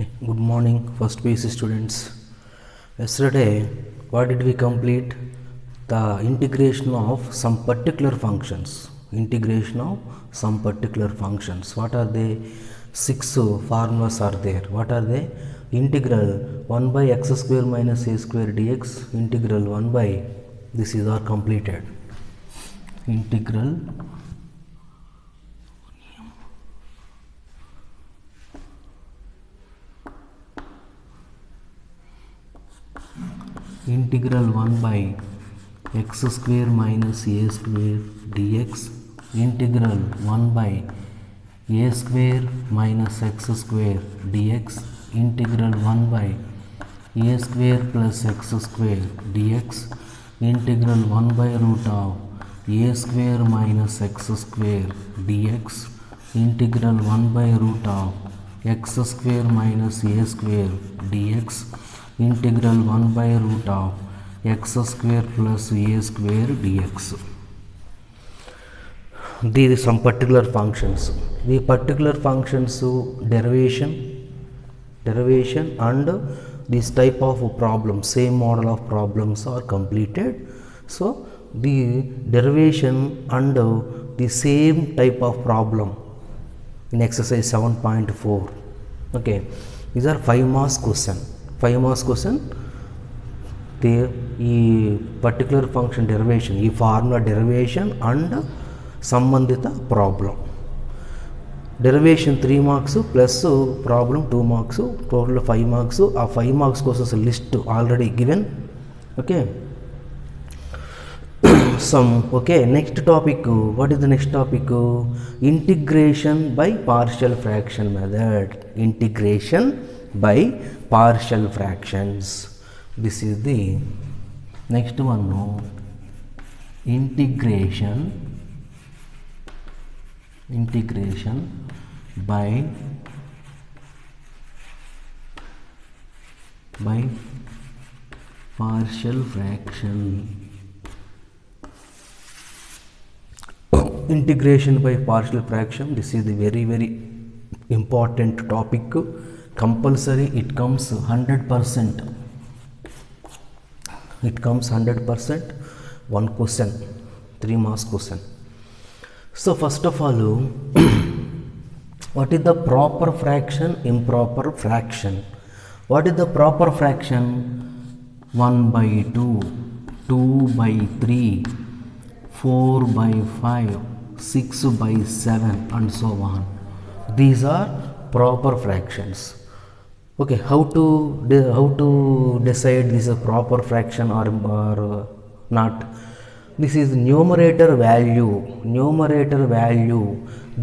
Good morning, first PC students. Yesterday, what did we complete? The integration of some particular functions. Integration of some particular functions. What are they? Six formulas are there. What are they? Integral 1 by x square minus a square dx. Integral 1 by, this is all completed. Integral integral 1 by x square minus a square dx, integral 1 by a square minus x square dx, integral 1 by a square plus x square dx, integral 1 by root of a square minus x square dx, integral 1 by root of x square minus a square dx, integral 1 by root of x square plus a square dx. These are some particular functions. The particular functions derivation and this type of problem, same model of problems are completed. So the derivation and the same type of problem in exercise 7.4. Okay, these are 5 marks question. 5 marks question. ఈ particular function derivation, ఈ formula derivation and సంబంధిత problem. Derivation 3 marks plus problem 2 marks, total 5 marks. ఆ 5 marks కోసం list already given. Okay, okay, next topic. What is the next topic? Integration by partial fraction method. Integration by partial fractions. This is the next one. Integration by partial fraction. Integration by partial fraction, this is the very important topic. Compulsory, it comes 100%. It comes 100%. One question, 3 marks question. So first of all, what is the proper fraction, improper fraction? What is the proper fraction? 1 by 2, 2 by 3, 4 by 5, 6 by 7 and so on. These are proper fractions. Okay, how to decide this is a proper fraction or not? This is numerator value.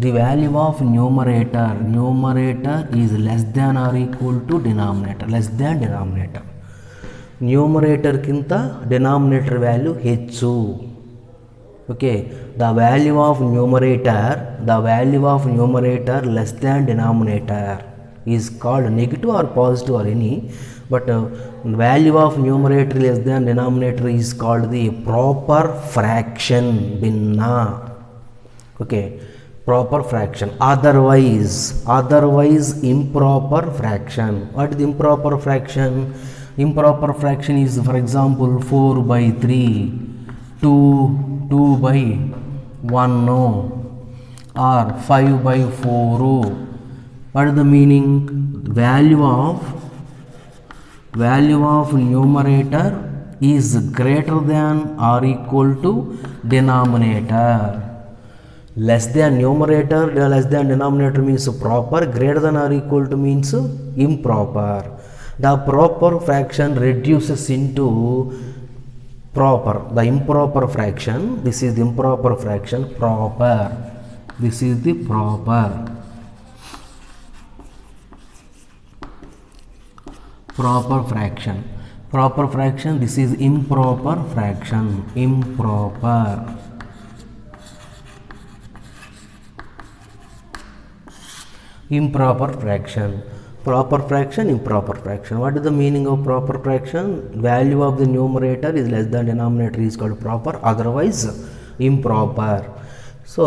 The value of numerator is less than or equal to denominator, less than denominator. Numerator kinta denominator value ಹೆಚ್ಚು. Okay, the value of numerator less than denominator is called negative or positive or any, but value of numerator less than denominator is called the proper fraction. Binna. Okay, proper fraction. Otherwise improper fraction. What is the improper fraction? Improper fraction is, for example, 4 by 3, 2 by 1 or 5 by 4. What is the meaning? Value of numerator is greater than or equal to denominator. Less than numerator, less than denominator means proper. Greater than or equal to means improper. The proper fraction reduces into proper. The improper fraction, this is the improper fraction. Proper, this is the proper. Proper fraction, this is improper fraction. Improper fraction. Proper fraction, improper fraction. What is the meaning of proper fraction? Value of the numerator is less than denominator is called proper, otherwise improper. So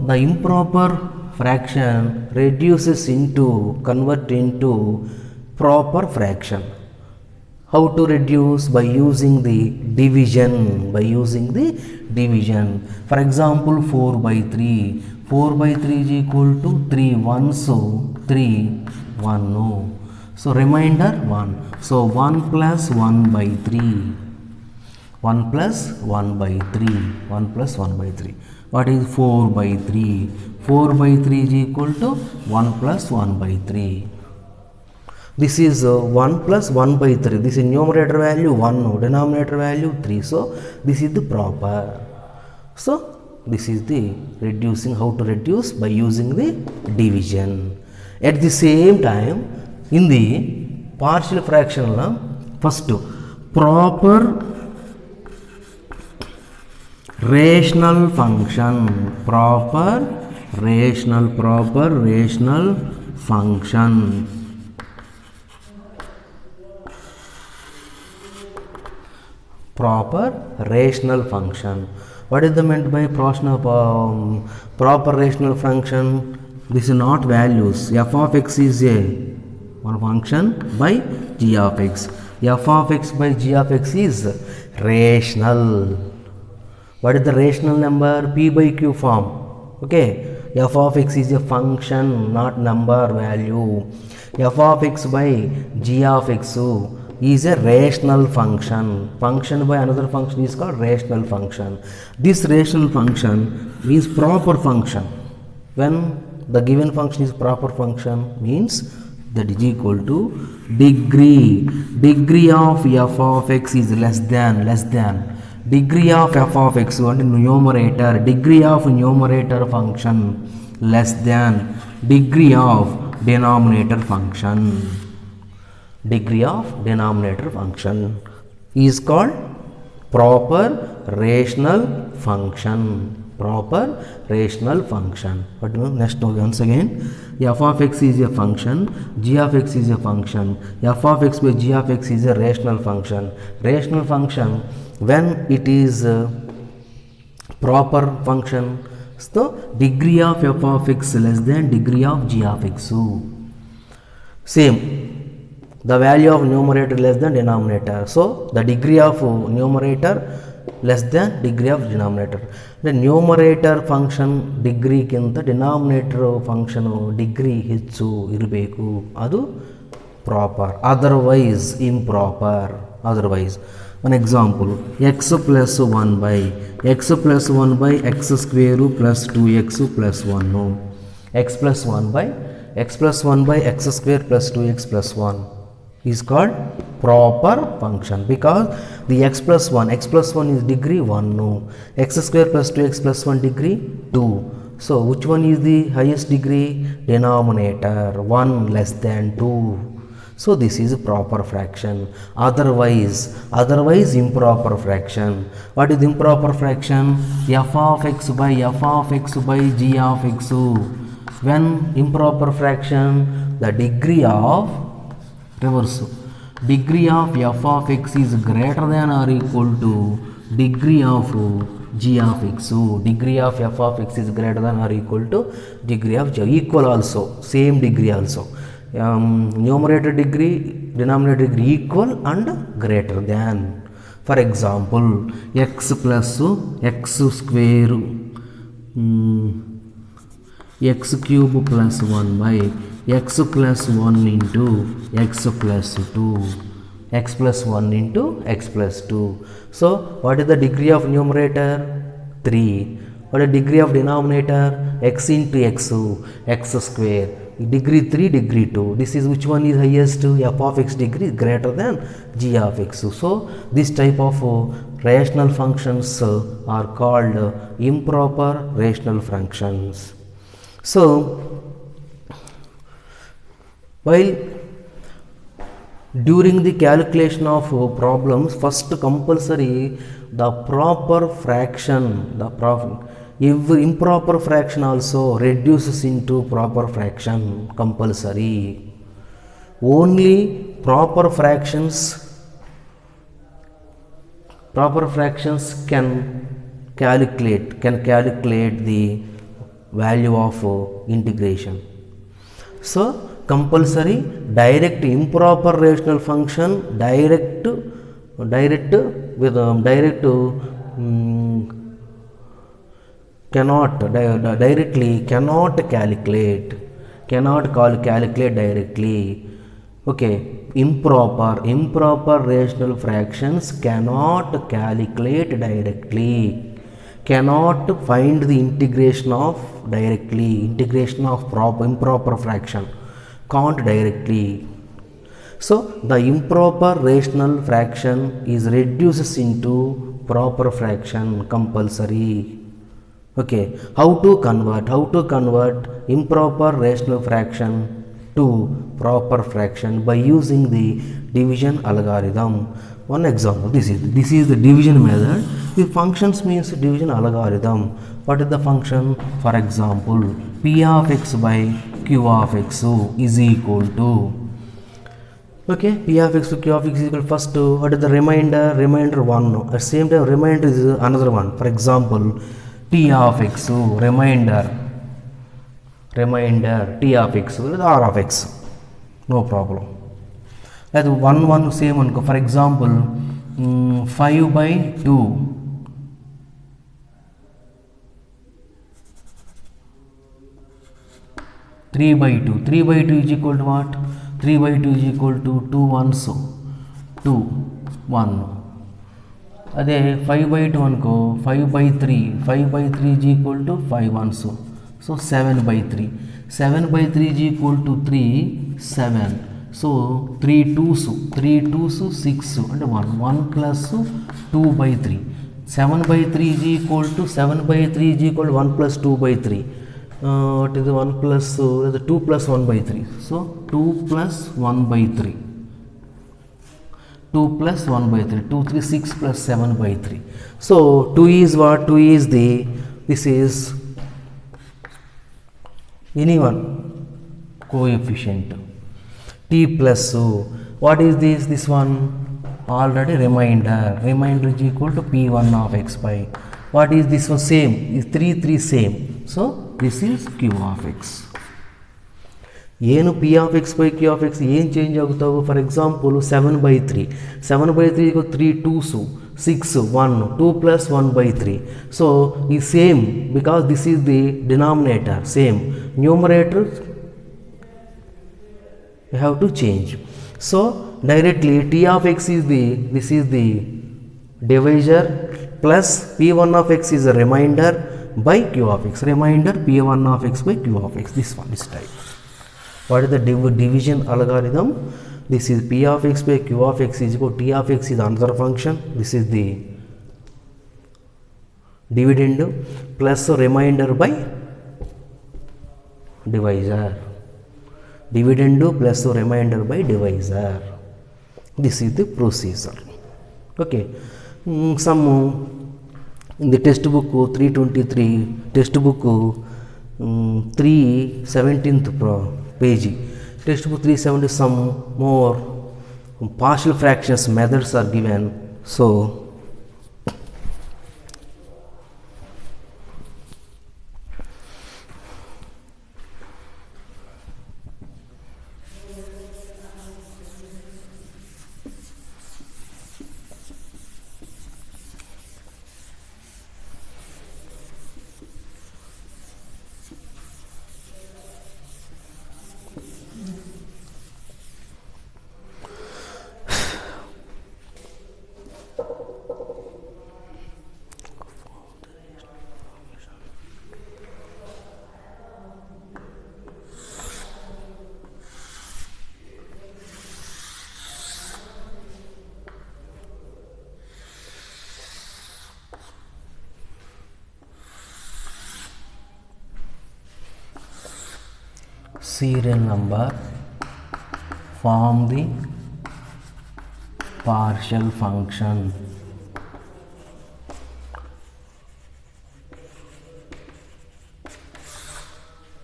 the improper fraction convert into proper fraction. How to reduce? By using the division. For example, 4 by 3. 4 by 3 is equal to 3 1, so 3 1 no. So remainder 1. So 1 plus 1 by 3. 1 plus 1 by 3. 1 plus 1 by 3. What is 4 by 3? 4 by 3 is equal to 1 plus 1 by 3. This is 1 plus 1 by 3. This is numerator value 1, denominator value 3. So this is the proper. So this is the reducing. How to reduce? By using the division. At the same time, in the partial fraction, first proper rational function. Proper rational function. Proper rational function. What is the meant by proper rational function? This is not values. F of x is a one function by g of x. F of x by g of x is rational. What is the rational number? P by Q form. Okay. F of x is a function, not number value. F of x by g of x is a rational function. Function by another function is called rational function. This rational function means proper function. When the given function is proper function, means that is equal to degree of f of x is less than degree of f of x and numerator, degree of numerator function less than degree of denominator function. Degree of denominator function is called proper rational function. Proper rational function. But next once again, f of x is a function, g of x is a function. F of x by g of x is a rational function. Rational function when it is proper function, so degree of f of x less than degree of g of x. Same. The value of numerator less than denominator. So the degree of numerator less than degree of denominator. The numerator function degree kinta denominator function degree ಹೆಚ್ಚು ಇರಬೇಕು. ಅದು proper. Otherwise improper. Otherwise, one example, x plus 1 by x square plus 2x plus 1. X plus 1 by x square plus 2x plus 1 is called proper function, because the x plus 1 is degree 1, x square plus 2x plus 1 degree 2. So which one is the highest degree? Denominator 1 less than 2. So this is a proper fraction. Otherwise improper fraction. What is improper fraction? F of x by g of x. When improper fraction, the degree of reverse. Degree of f of x is greater than or equal to degree of g of x. So degree of f of x is greater than or equal to degree of g. Equal also, same degree also. Numerator degree, denominator degree equal and greater than. For example, x plus x square x cube plus 1 by x plus 1 into x plus 2, x plus 1 into x plus 2. So what is the degree of numerator? 3. What is the degree of denominator? X into x square. Degree 3, degree 2. This is which one is highest? F of x degree is greater than g of x. So this type of rational functions are called improper rational functions. So while during the calculation of problems, first compulsory the proper fraction, every improper fraction also reduces into proper fraction, compulsory. Only proper fractions can calculate the value of integration. So compulsory, direct improper rational function, direct with direct cannot directly cannot calculate directly. Okay, improper rational fractions cannot calculate directly, cannot find the integration of improper fraction, can't directly. So the improper rational fraction is reduced into proper fraction compulsory. Okay, how to convert improper rational fraction to proper fraction by using the division algorithm. One example, this is the division method. The functions means division algorithm. What is the function? For example, p of x by q of x is equal to, okay, p of x to q of x is equal, first what is the remainder 1. At the same time remainder is another one. For example, t of x remainder t of x is r of x, no problem. That 1 same one. For example, 5 by 2 3 by 2 is equal to what? 3 by 2 is equal to 2 1 అదే 5 by 2 అనుకో, 5 by 3 is equal to 5 1 so 7 by 3 is equal to 3 7, so 3 2s 6 and 1 plus 2 by 3, 7 by 3 is equal to 1 plus 2 by 3. What is the 1 plus 2 plus 1 by 3, so 2 plus 1 by 3, 2 plus 1 by 3, 2 3 6 plus 7 by 3. So 2 is what? 2 is this is any one coefficient. T plus what is this one? Already remainder is equal to p1 of x by, what is this one? Same is 3 same, so this is q of x. ಏನು p of x by q of x ಏನು change ಆಗುತ್ತಾವು? For example 7 by 3 is 3 2s 6 1 2 plus 1 by 3, so is same because this is the denominator, same numerator you have to change. So directly t of x is this is the divisor plus p1 of x is a remainder by q of x, remainder p1 of x by q of x, this one is type. What is the division algorithm? This is p of x by q of x is equal to t of x is another function, this is the dividend plus remainder by divisor, dividend plus remainder by divisor, this is the procedure. Okay, some in the textbook 323 textbook 317th page, textbook 370, some more partial fractions methods are given. So serial number, form the partial function.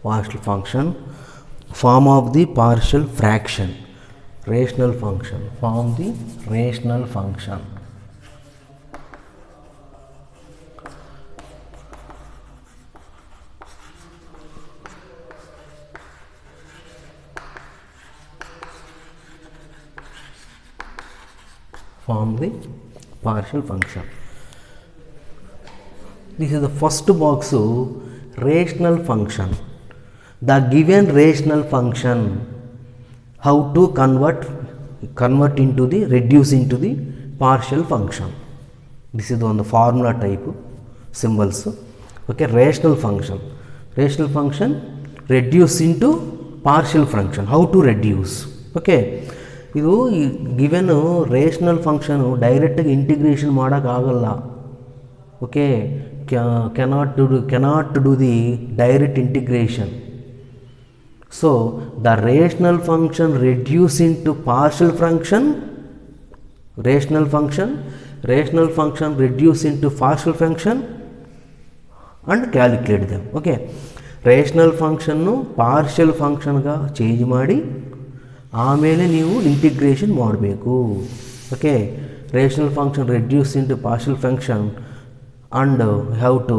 Partial function, form of the partial fraction, rational function, form the rational function. form the partial function. This is the first box, rational function. The given rational function, how to convert into the reduce into the partial function. This is on the formula type symbols. Okay, rational function reduce into partial function. How to reduce? Okay, ಇದು given rational function ಡೈರೆಕ್ಟಾಗಿ integration ಮಾಡೋಕ್ಕಾಗಲ್ಲ. Okay, cannot do the direct integration. So the rational function reduce into partial function, rational function reduce into partial function and calculate them. Okay, rational function partial function ga change ಮಾಡಿ ಆಮೇಲೆ ನೀವು integration ಮಾಡಬೇಕು. Okay, rational function reduce into partial function and how to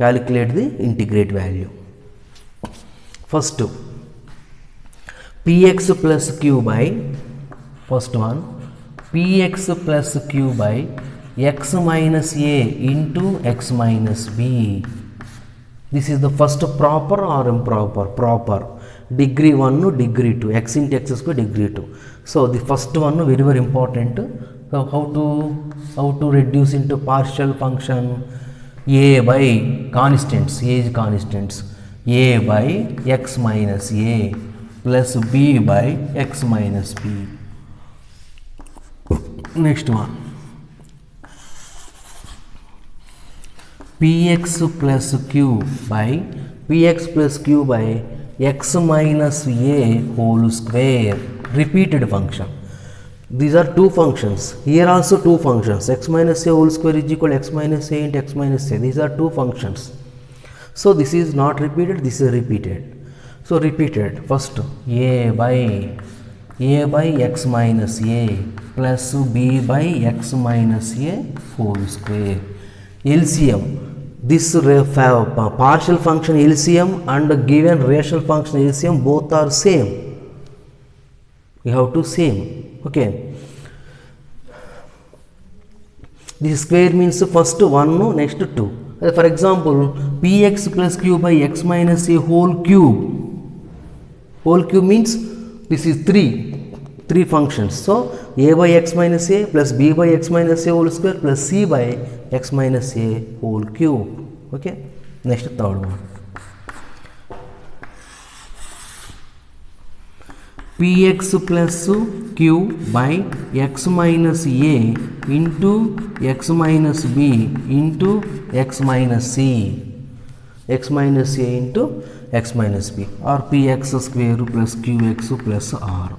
calculate the integrate value. First, px plus q by, first one, px plus q by x minus a into x minus b. This is the first proper or improper? Proper. Degree 1, degree 2, x into x square degree 2. So the first one very important. So how to reduce into partial function? A by constants, age constants, a by x minus a plus b by x minus b. Next one, px plus q by x minus a whole square, repeated function. These are two functions. Here also two functions. X minus a whole square is equal to x minus a into x minus a. These are two functions. So this is not repeated, this is repeated. So repeated. First, a by x minus a plus b by x minus a whole square. LCM. This partial function LCM and given rational function LCM both are same. We have to same. Okay, this square means first 1, next 2. For example, px plus q by x minus a whole cube means this is 3 functions. So a by x minus a plus b by x minus a whole square plus c by x minus a whole cube. Okay, next third one, px plus q by x minus a into x minus b into x minus c, x minus a into x minus b, or px square plus qx plus r.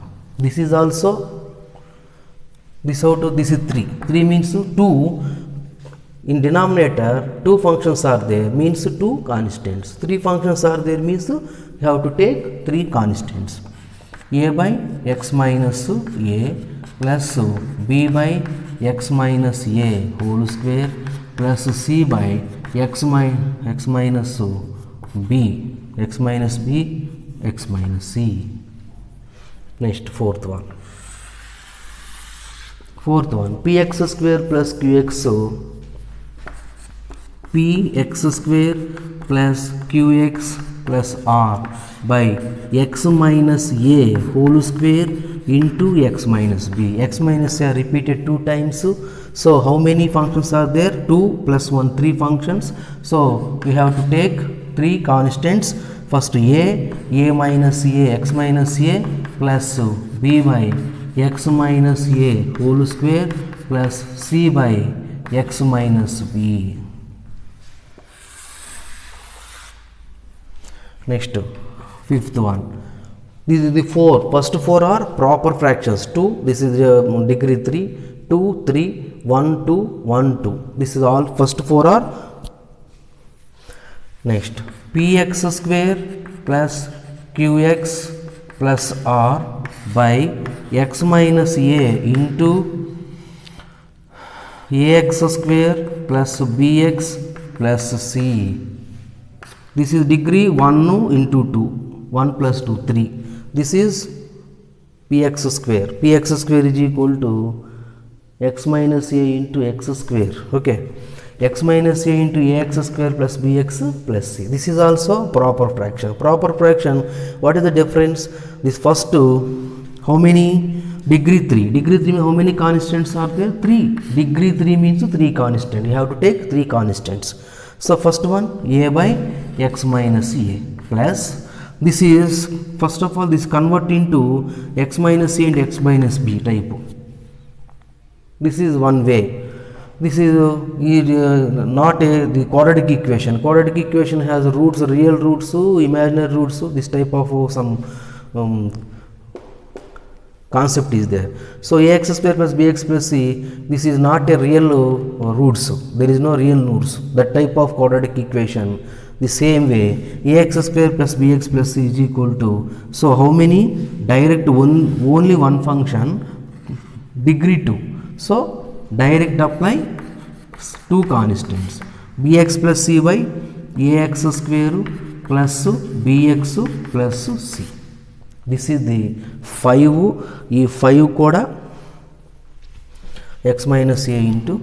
This is also, this is 3 means 2 in denominator. 2 functions are there means 2 constants. 3 functions are there means you have to take 3 constants. A by x minus a plus b by x minus a whole square plus c by x minus b, x minus b, x minus c. Next fourth one, px square plus qx, px square plus qx plus r by x minus a whole square into x minus b. X minus a repeated 2 times. So how many functions are there? 2 plus 1, 3 functions. So we have to take 3 constants. First a minus a x minus a plus b by x minus a whole square plus c by x minus b. Next, fifth one. This is the 4. First 4 are proper fractions. 2. This is degree 3. 2, 3, 1, 2, 1, 2. This is all. First 4 are. Next, px square plus qx plus r by x minus a into ax square plus bx plus c. This is degree 1 into 2. 1 plus 2, 3. This is px square. Px square is equal to x minus a into x square. Okay, x minus a into ax square plus bx plus c. This is also proper fraction. Proper fraction, what is the difference? This first two, how many? Degree 3. Degree 3 means how many constants are there? 3. Degree 3 means 3 constant. You have to take 3 constants. So first one, a by x minus a plus, this is first of all this convert into x minus a and x minus b type. This is one way. This is not the quadratic equation. Quadratic equation has roots, real roots, imaginary roots. This type of some concept is there. So ax square plus bx plus c, this is not a real roots. There is no real roots. That type of quadratic equation. The same way, ax square plus bx plus c is equal to, so how many? Direct only one function, degree 2. So direct apply 2 constants, bx plus c by ax square plus bx plus c. This is the 5. E 5 koda x minus a into,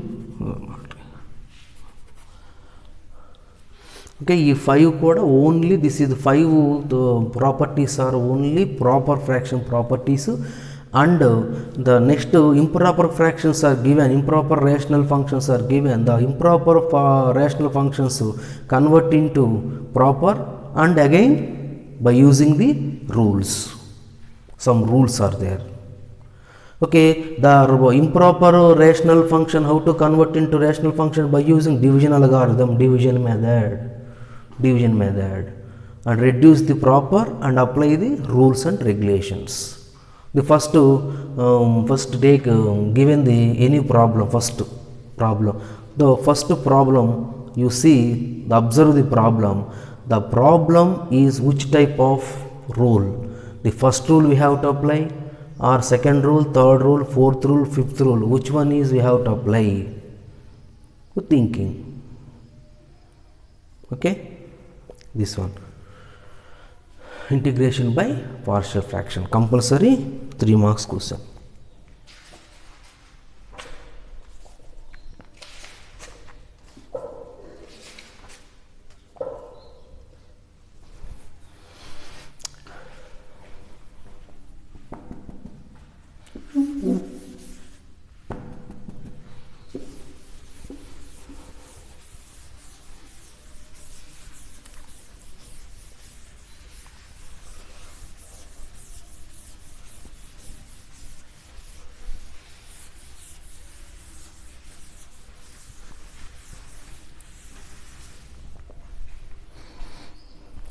okay, e 5 koda only, this is 5 the properties are only proper fraction properties, and the next improper fractions are given, improper rational functions are given. The improper rational functions convert into proper, and again by using the rules. Some rules are there. Okay, the improper rational function, how to convert into rational function? By using division algorithm, division method, and reduce the proper and apply the rules and regulations. The first take given the any problem, first problem. The first problem you see, observe the problem. The problem is which type of rule? The first rule we have to apply, or second rule, third rule, fourth rule, fifth rule. Which one is we have to apply? Good thinking. Okay, this one. Integration by partial fraction, compulsory 3 marks question.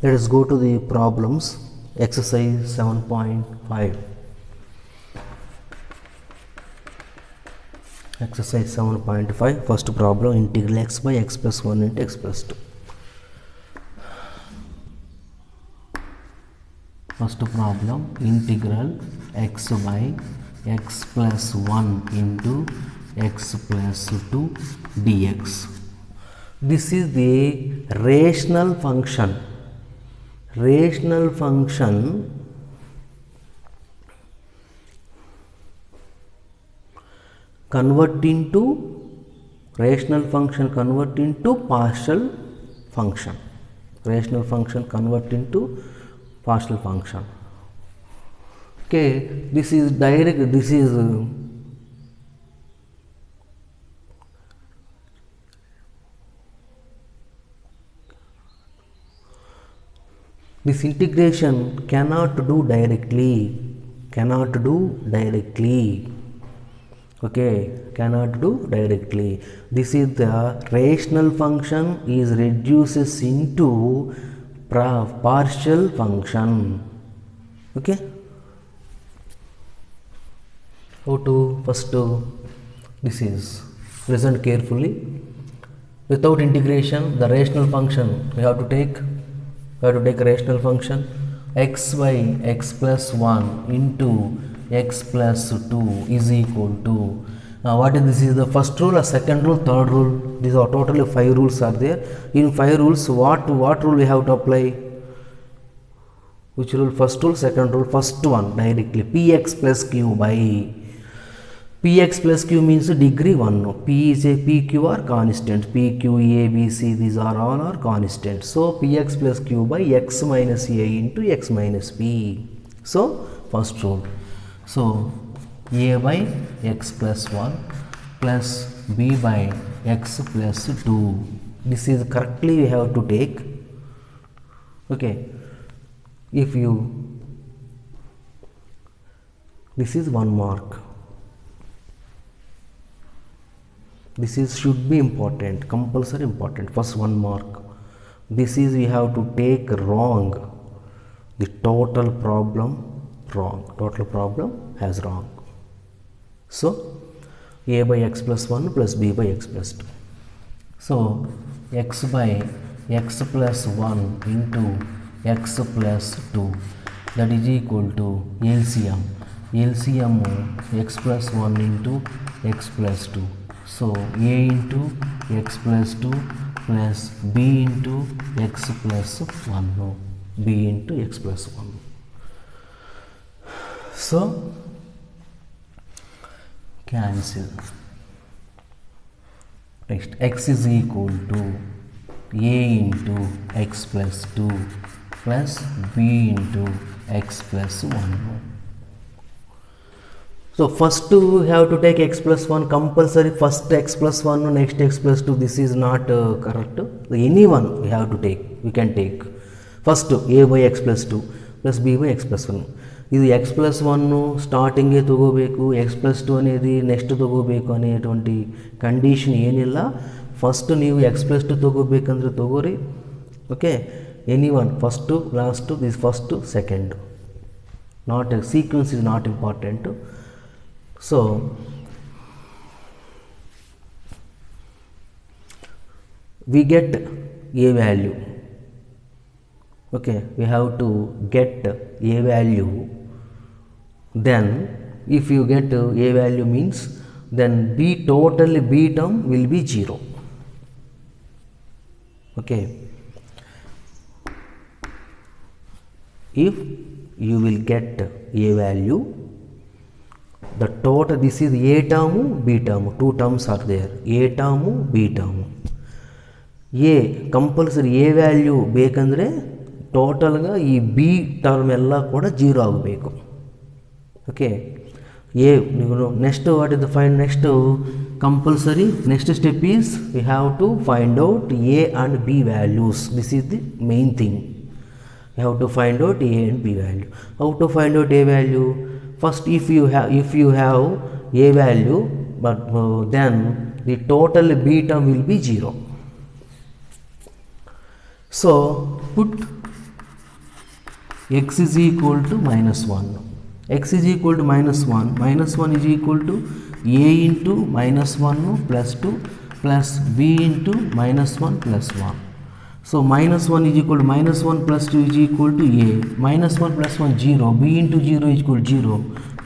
Let us go to the problems. Exercise 7.5. Exercise 7.5. First problem, integral x by x plus 1 into x plus 2. First problem, integral x by x plus 1 into x plus 2 dx. This is the rational function. Rational function convert into partial function. Rational function convert into partial function. Okay, this is direct, this is this integration cannot do directly, okay, cannot do directly. This is the rational function is reduces into partial function. Okay, how to first this is listen carefully. Without integration, the rational function we have to take a rational function x by x plus 1 into x plus 2 is equal to, what is this? Is the first rule or second rule, third rule? These are totally 5 rules are there. In 5 rules, what rule we have to apply? Which rule? First rule, second rule, first one directly, px plus q by Px plus q means degree 1. P is a PQ are constant. P, Q, A, B, C, these are all are constant. So Px plus q by x minus a into x minus b. So first rule. So a by x plus 1 plus b by x plus 2. This is correctly we have to take. Okay. If you, this is 1 mark. This is should be important, compulsory important. First 1 mark. This is we have to take wrong. The total problem wrong. Total problem has wrong. So a by x plus 1 plus b by x plus 2. So x by x plus 1 into x plus 2, that is equal to LCM. LCM x plus 1 into x plus 2. So a into x plus 2 plus b into x plus 1. No, b into x plus 1. So cancel. Next, x is equal to a into x plus 2 plus b into x plus 1. So first we have to take x plus 1 compulsory. First x plus 1, next x plus 2. This is not correct. Any one we have to take. We can take. First a by x plus 2 plus b by x plus 1. ఇది x plus 1 ಸ್ಟಾರ್ಟಿಂಗೇ ತಗೋಬೇಕು, x plus 2 అనేది next ತಗೋಬೇಕು అనేటువంటి condition ಏನಿಲ್ಲ. First ನೀವು x plus 2 ತಗೋಬೇಕಂದ್ರೆ ತಗೋರಿ. Okay, any one first last, this first second, not sequence is not important. So we get a value. Okay, we have to get a value. Then if you get a value means then b total b term will be 0. Okay, if you will get a value, the total, this is a term, b term, two terms are there, a term, b term. A compulsory A value ಬೇಕಂದರೆ ಟೋಟಲ್గా ಈ B term ಎಲ್ಲ ಕೂಡ 0 ಆಗಬೇಕು. Okay, A next what is the find, next compulsory next step is we have to find out A and B values. This is the main thing. You have to find out A and B value. How to find out A value? First, if you have a value, but then the total b term will be 0. So put x is equal to minus 1. X is equal to minus 1. Minus 1 is equal to a into minus 1 plus 2 plus b into minus 1 plus 1. So minus 1 is equal to minus 1 plus 2 is equal to a. Minus 1 plus 1 0. b into 0 is equal to 0.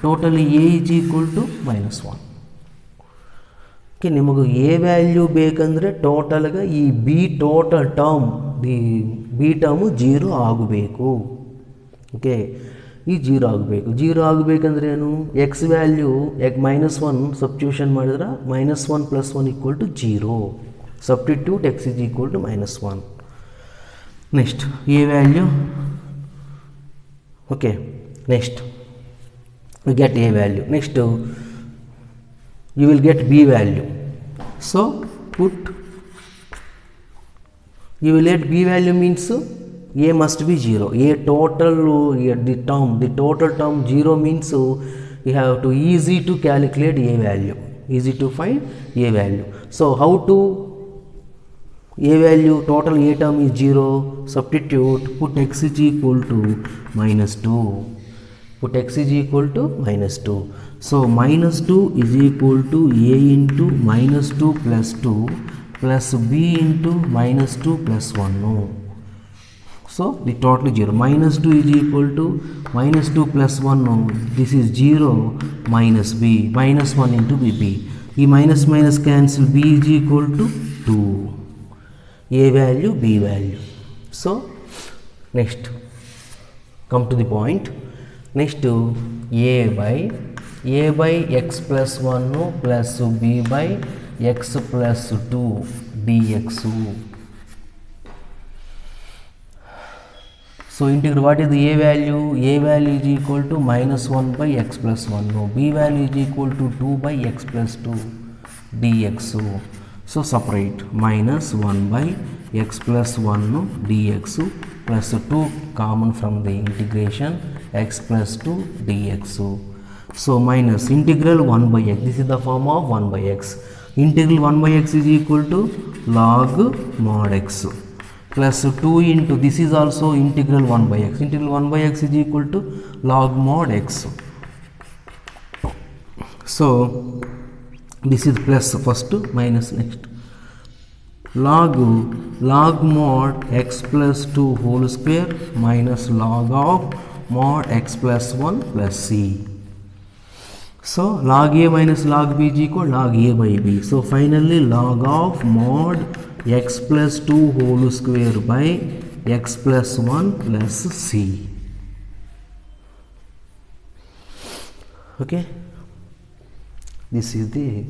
Totally a is equal to minus 1. Okay, ನಿಮಗೆ a value ಬೇಕಂದರೆ ಟೋಟಲ್గా ಈ b total term, the b term 0 ಆಗಬೇಕು. Okay, ಈ 0 ಆಗಬೇಕು. 0 ಆಗಬೇಕಂದ್ರೆ ಏನು? X value minus 1 substitution ಮಾಡಿದ್ರೆ minus 1 plus 1 equal to 0. Substitute x is equal to minus 1. Next, a value. Okay, next we get a value. Next you will get b value. So put, you will get b value means a must be 0. A total, the total term 0 means you have to easy to calculate a value, easy to find a value. So how to a value, total a term is 0, substitute, put x is equal to minus 2. Put x is equal to minus 2. So minus 2 is equal to a into minus 2 plus 2 plus b into minus 2 plus 1. No. So the total is 0. Minus 2 is equal to minus 2 plus 1. No. This is 0 minus b. Minus 1 into b. The minus minus cancel. B is equal to 2. A value, b value. So next, come to the point. Next, a by a by x plus 1 plus b by x plus 2 dx. So integral, what is the a value? A value is equal to minus 1 by x plus 1. No, b value is equal to 2 by x plus 2 dx. So separate minus 1 by x plus 1 dx plus 2 common from the integration x plus 2 dx. So minus integral 1 by x. This is the form of 1 by x. Integral 1 by x is equal to log mod x. Plus 2 into, this is also integral 1 by x. Integral 1 by x is equal to log mod x. So this is plus first, minus next. Log mod x plus 2 whole square minus log of mod x plus 1 plus c. So log a minus log b is equal log a by b. So finally log of mod x plus 2 whole square by x plus 1 plus c. Okay, this is the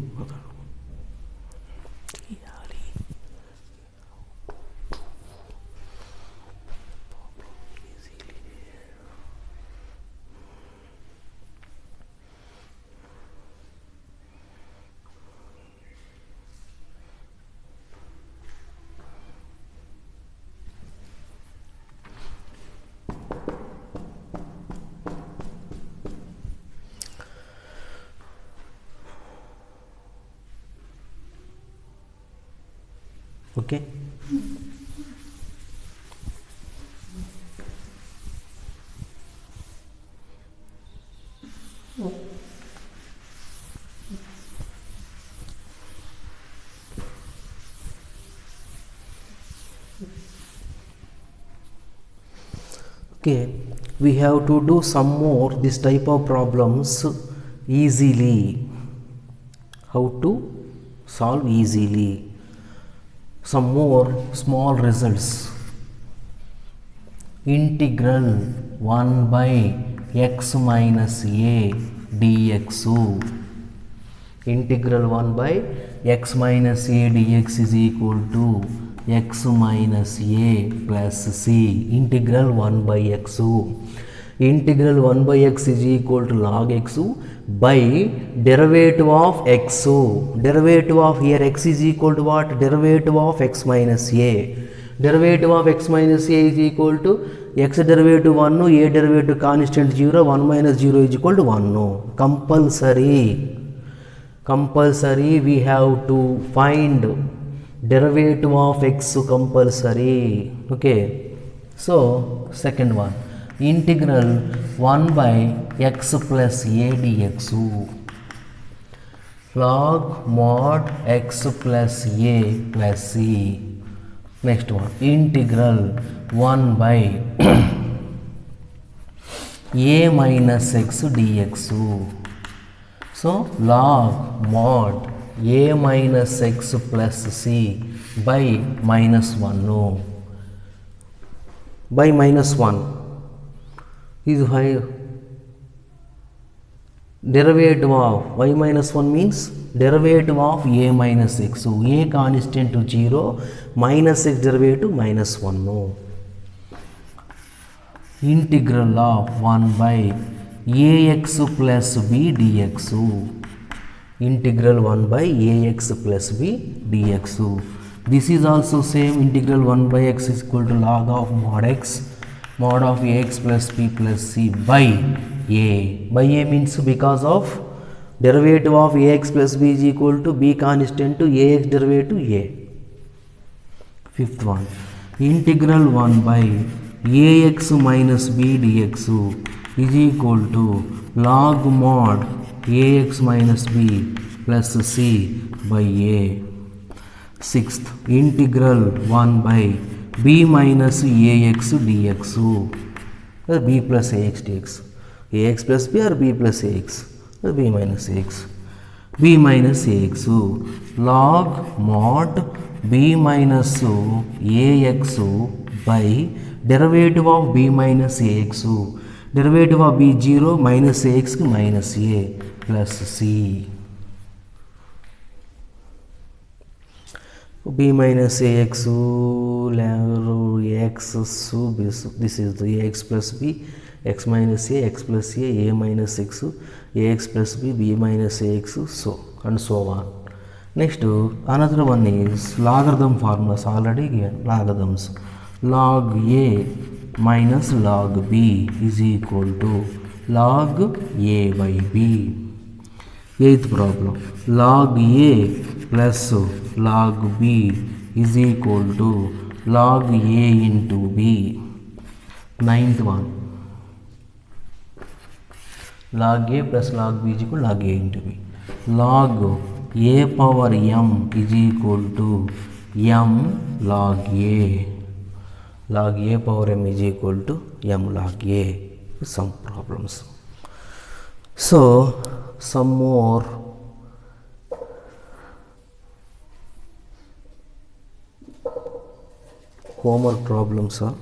okay. Okay, we have to do some more this type of problems easily. How to solve easily? Some more small results. Integral 1 by x minus a dx. Integral 1 by x minus a dx is equal to x minus a plus c. Integral 1 by x. Integral 1 by x is equal to log x by derivative of x. Derivative of here x is equal to what? Derivative of x minus a. Derivative of x minus a is equal to x derivative 1, a derivative constant 0, 1 minus 0 is equal to 1. Compulsory we have to find derivative of x compulsory. Okay, so second one, integral 1 by x plus a dx. Log mod x plus a plus c. Next one, integral 1 by a minus x dx. So log mod a minus x plus c by minus 1. By minus 1 is y. Derivative of y minus 1 means derivative of a minus x. So a constant to 0, minus x derivative minus 1. Integral of 1 by ax plus b dx. Integral 1 by ax plus b dx. This is also same. Integral 1 by x is equal to log of mod x, mod of ax plus b plus c by a. By a means because of derivative of ax plus b is equal to b constant to ax derivative a. Fifth one, integral 1 by ax minus b dx is equal to log mod ax minus b plus c by a. Sixth, integral 1 by b minus ax dx. B plus ax dx. Ax plus b or b plus ax? B minus ax. B minus ax. Log mod b minus ax by derivative of b minus ax. Derivative of b 0 minus ax minus a plus c. B minus ax x, so this is the ax plus b, x minus a, x plus a minus x, ax plus b minus ax, so and so on. Next, another one is logarithm formulas already given. Logarithms. Log a minus log b is equal to log a by b. Eighth problem. Log a plus log b is equal to log a into b. Ninth one. Log a plus log b is equal to log a into b. Log a power m is equal to m log a. Log a power m is equal to m log a. Some problems. So, some more homework problems are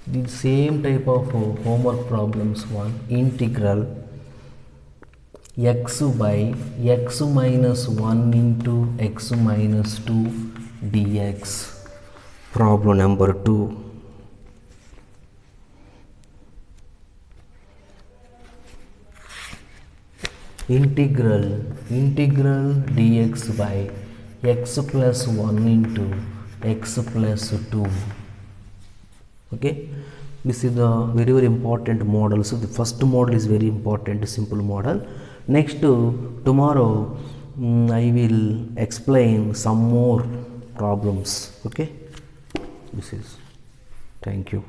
the same type of homework problems. One, integral x by x minus 1 into x minus 2 dx. Problem number 2. Integral dx by x plus 1 into x plus 2. Okay, this is the very important model. So the first model is very important, simple model. Next tomorrow I will explain some more problems. Okay, this is, thank you.